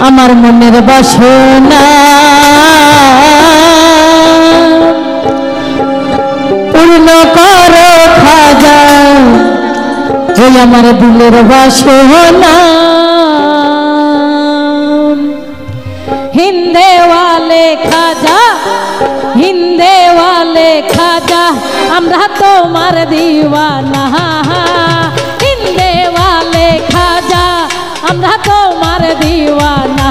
আমার মনের বাসনা পূর্ণ করো খাজা, ওই আমার দিলের বাসনা। হিন্দে ওয়ালে খাজা, হিন্দে ওয়ালে খাজা, আমরা তোমার দিওয়ানা। হিন্দে ওয়ালে খাজা, আমরা তোমার দিওয়ানা।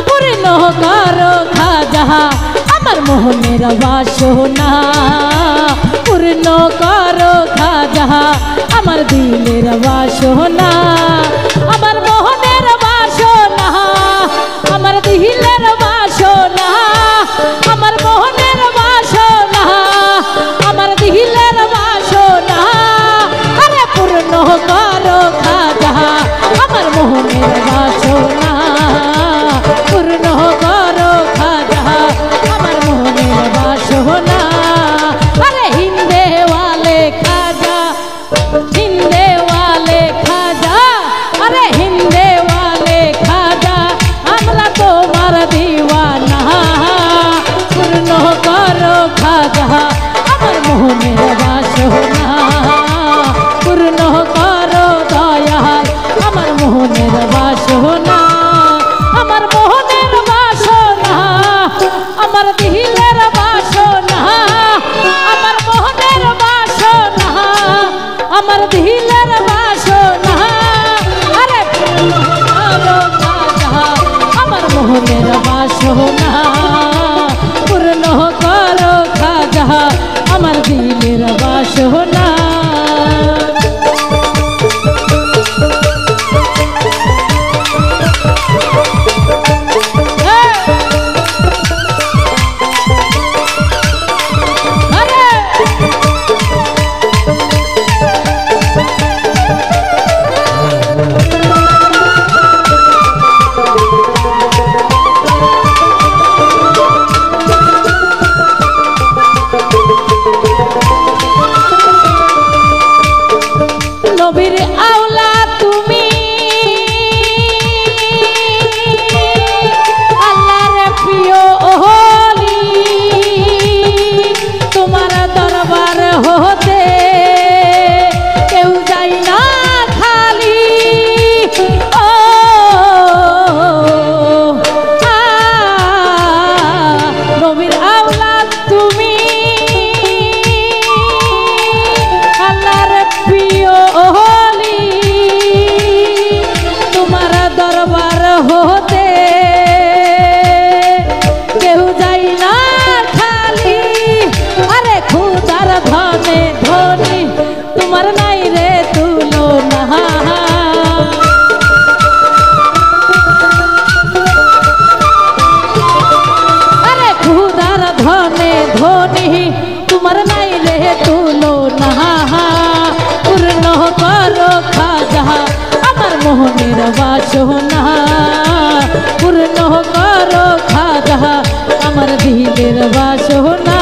পূর্ণ করো খাজা আমার মোহনের বাসনা, পূর্ণ করো খাজা আমার দিলের বাসনা। আমার মোহনের বাসনা, আমার দিলের বাসনা, আমার মোহনের বাসনা, আমার দিলের বাসনা। আরে পূর্ণ করো খাজা আমার মোহনের বাসনা, পূর্ণ করো খাজা আমার মোহনের বাসনা। আরে হিন্দে ওয়ালে খাজা, হিন্দে ওয়ালে খাজা, আরে হিন্দে ওয়ালে খাজা, আমরা তোমার দিওয়ানা। পূর্ণ করো খাজা আমার মোহনের বাসনা, পূর্ণ করো দয়াল আমার মোহনের বাসনা। আমার মোহনের বাসনা, আমার দিলের বাসনা, আমার মোহনের বাসনা, আমার দিলের বাসনা। আরে করো খাজা আমার মোহনের বাসনা, পূর্ণ করো খাজা আমার দিলের বাসনা। নবীর আওলা তুমি, আল্লাহর প্রিয় ওলি, তোমার দরবার হতে কেউ যায় না খালি। ও নবীর আওলা তুমি, আল্লাহর প্রিয় ওলি, তোমার দরবার হতে কেউ যায় না খালি। আরে খুদার ধনে ধনী তোমার নাই রে তুলনা। আরে খুদার ধনে ধনী তোমার নাই রে তুলনা। পূর্ণ করো খাজা আমার মোহনের বাসনা, পূর্ণ করো খাজা আমার দিলের বাসনা।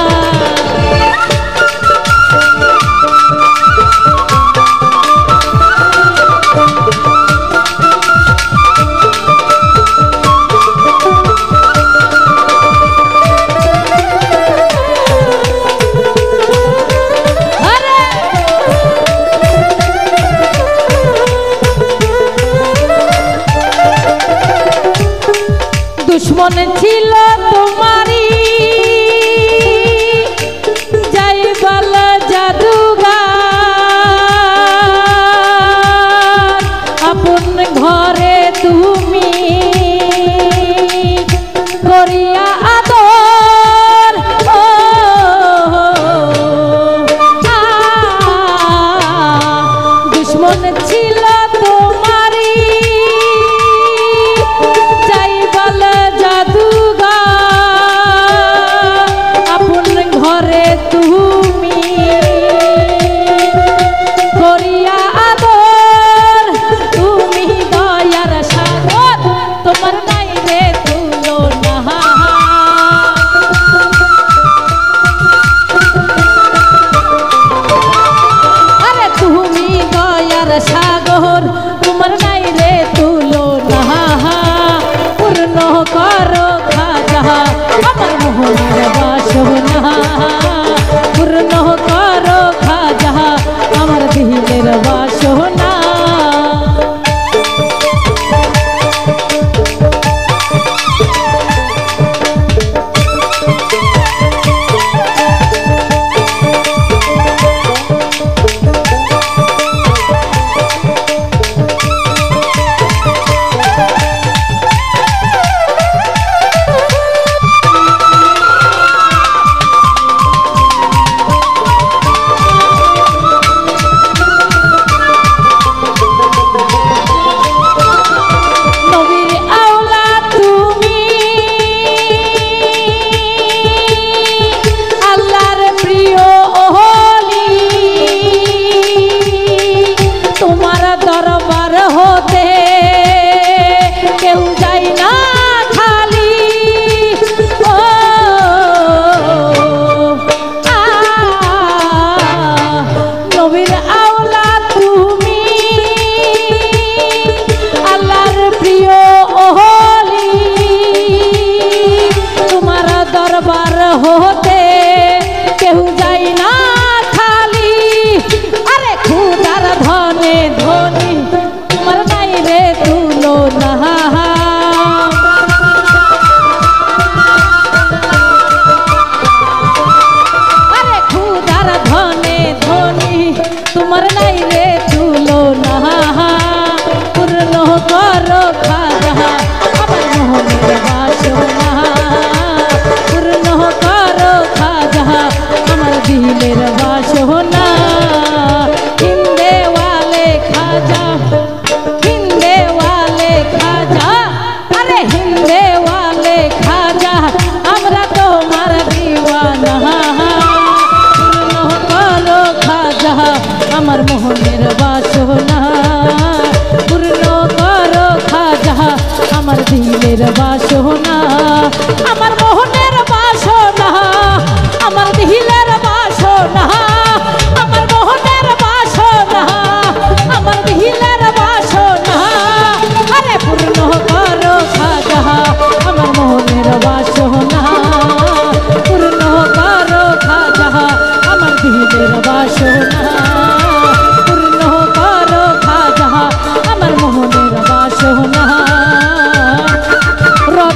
দুশ্মন ছিল তোমারি যাই বল জাদুগার, আপন ঘরে তুমি করিয়া আদর। ও দুশ্মন ছিল তোমারি যাই বল জাদুগার, আপন ঘরে তুমি করিয়া আদর। তুমি দয়ার সাগর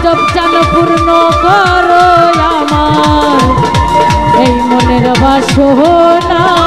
সব চান পূর্ণ করো আমার এই মনের বাসনা।